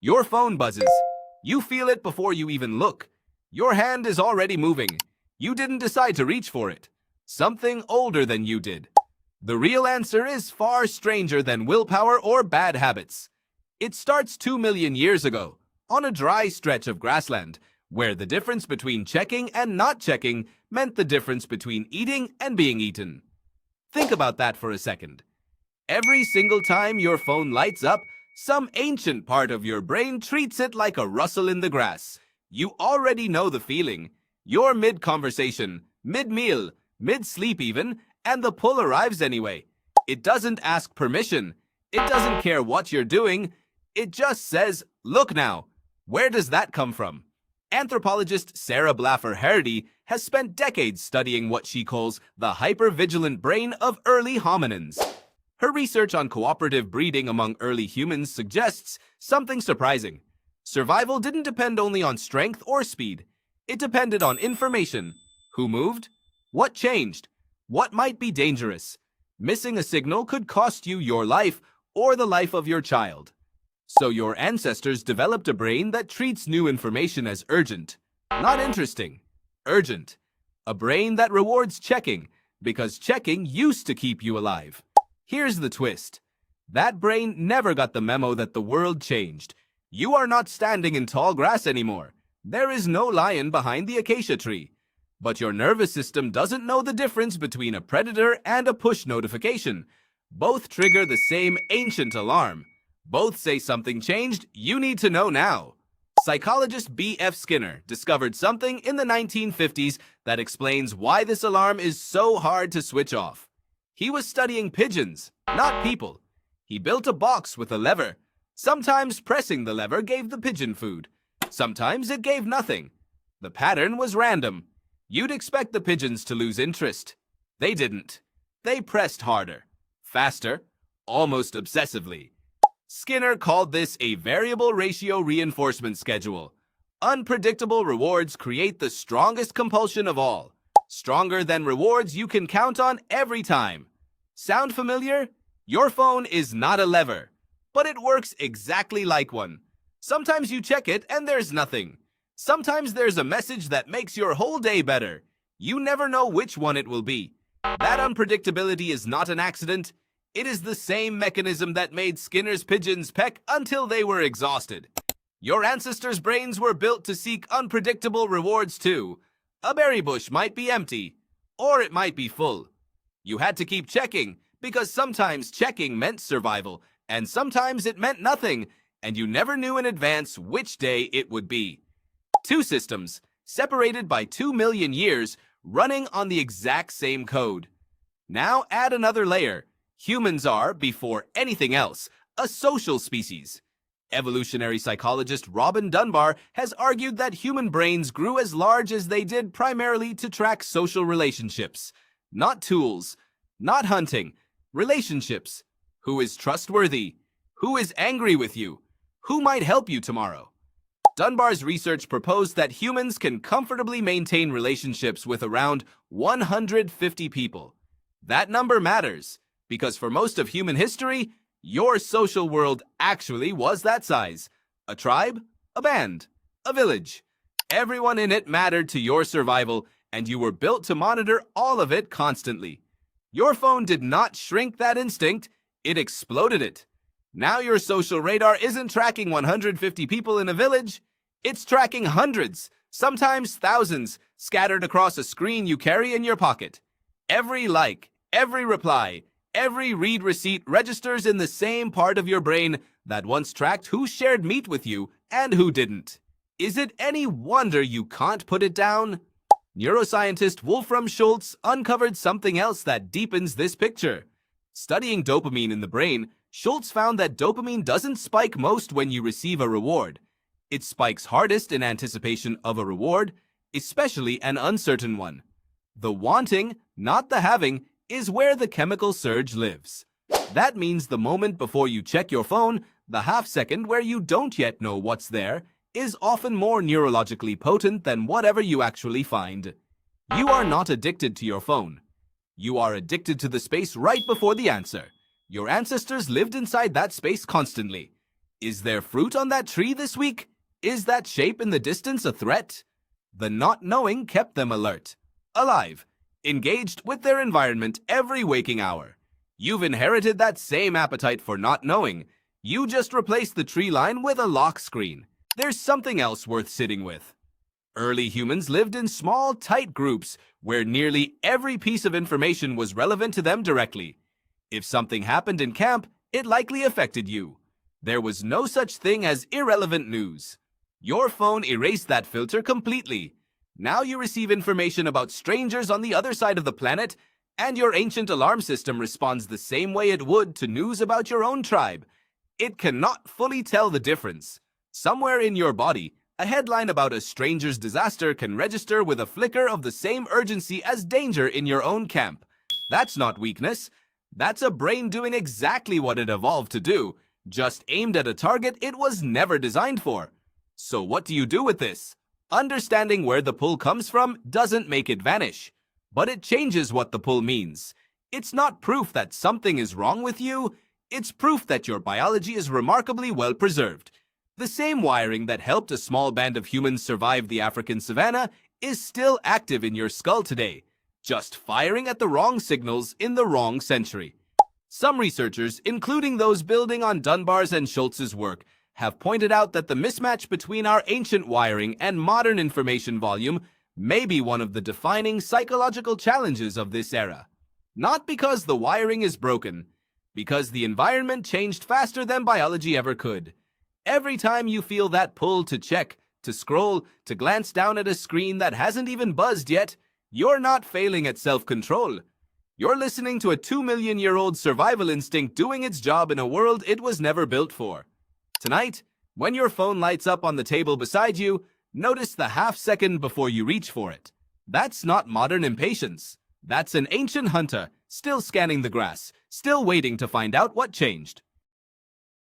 Your phone buzzes. You feel it before you even look. Your hand is already moving. You didn't decide to reach for it. Something older than you did. The real answer is far stranger than willpower or bad habits. It starts 2 million years ago, on a dry stretch of grassland, where the difference between checking and not checking meant the difference between eating and being eaten. Think about that for a second. Every single time your phone lights up, some ancient part of your brain treats it like a rustle in the grass. You already know the feeling. You're mid-conversation, mid-meal, mid-sleep even, and the pull arrives anyway. It doesn't ask permission. It doesn't care what you're doing. It just says, look now. Where does that come from? Anthropologist Sarah Blaffer-Hardy has spent decades studying what she calls the hyper-vigilant brain of early hominins. Her research on cooperative breeding among early humans suggests something surprising. Survival didn't depend only on strength or speed. It depended on information. Who moved? What changed? What might be dangerous? Missing a signal could cost you your life or the life of your child. So your ancestors developed a brain that treats new information as urgent. Not interesting. Urgent. A brain that rewards checking, because checking used to keep you alive. Here's the twist. That brain never got the memo that the world changed. You are not standing in tall grass anymore. There is no lion behind the acacia tree. But your nervous system doesn't know the difference between a predator and a push notification. Both trigger the same ancient alarm. Both say something changed, you need to know now. Psychologist B.F. Skinner discovered something in the 1950s that explains why this alarm is so hard to switch off. He was studying pigeons, not people. He built a box with a lever. Sometimes pressing the lever gave the pigeon food. Sometimes it gave nothing. The pattern was random. You'd expect the pigeons to lose interest. They didn't. They pressed harder, faster, almost obsessively. Skinner called this a variable ratio reinforcement schedule. Unpredictable rewards create the strongest compulsion of all. Stronger than rewards you can count on every time. Sound familiar? Your phone is not a lever, but it works exactly like one. Sometimes you check it and there's nothing. Sometimes there's a message that makes your whole day better. You never know which one it will be. That unpredictability is not an accident. It is the same mechanism that made Skinner's pigeons peck until they were exhausted. Your ancestors' brains were built to seek unpredictable rewards too. A berry bush might be empty, or it might be full. You had to keep checking, because sometimes checking meant survival, and sometimes it meant nothing, and you never knew in advance which day it would be. Two systems, separated by 2 million years, running on the exact same code. Now add another layer. Humans are, before anything else, a social species. Evolutionary psychologist Robin Dunbar has argued that human brains grew as large as they did primarily to track social relationships. Not tools, not hunting, relationships. Who is trustworthy? Who is angry with you? Who might help you tomorrow? Dunbar's research proposed that humans can comfortably maintain relationships with around 150 people. That number matters, because for most of human history, your social world actually was that size. A tribe, a band, a village. Everyone in it mattered to your survival, and you were built to monitor all of it constantly. Your phone did not shrink that instinct, it exploded it. Now your social radar isn't tracking 150 people in a village, it's tracking hundreds, sometimes thousands, scattered across a screen you carry in your pocket. Every like, every reply, every read receipt registers in the same part of your brain that once tracked who shared meat with you and who didn't. Is it any wonder you can't put it down? Neuroscientist Wolfram Schultz uncovered something else that deepens this picture. Studying dopamine in the brain, Schultz found that dopamine doesn't spike most when you receive a reward. It spikes hardest in anticipation of a reward, especially an uncertain one. The wanting, not the having, is where the chemical surge lives. That means the moment before you check your phone, the half second where you don't yet know what's there, is often more neurologically potent than whatever you actually find. You are not addicted to your phone. You are addicted to the space right before the answer. Your ancestors lived inside that space constantly. Is there fruit on that tree this week? Is that shape in the distance a threat? The not knowing kept them alert, alive, engaged with their environment every waking hour. You've inherited that same appetite for not knowing. You just replaced the tree line with a lock screen. There's something else worth sitting with. Early humans lived in small, tight groups where nearly every piece of information was relevant to them directly. If something happened in camp, it likely affected you. There was no such thing as irrelevant news. Your phone erased that filter completely. Now you receive information about strangers on the other side of the planet, and your ancient alarm system responds the same way it would to news about your own tribe. It cannot fully tell the difference. Somewhere in your body, a headline about a stranger's disaster can register with a flicker of the same urgency as danger in your own camp. That's not weakness. That's a brain doing exactly what it evolved to do, just aimed at a target it was never designed for. So what do you do with this? Understanding where the pull comes from doesn't make it vanish, but it changes what the pull means. It's not proof that something is wrong with you. It's proof that your biology is remarkably well preserved. The same wiring that helped a small band of humans survive the African savanna is still active in your skull today, just firing at the wrong signals in the wrong century. Some researchers, including those building on Dunbar's and Schultz's work, have pointed out that the mismatch between our ancient wiring and modern information volume may be one of the defining psychological challenges of this era. Not because the wiring is broken, because the environment changed faster than biology ever could. Every time you feel that pull to check, to scroll, to glance down at a screen that hasn't even buzzed yet, you're not failing at self-control. You're listening to a 2-million-year-old survival instinct doing its job in a world it was never built for. Tonight, when your phone lights up on the table beside you, notice the half-second before you reach for it. That's not modern impatience. That's an ancient hunter, still scanning the grass, still waiting to find out what changed.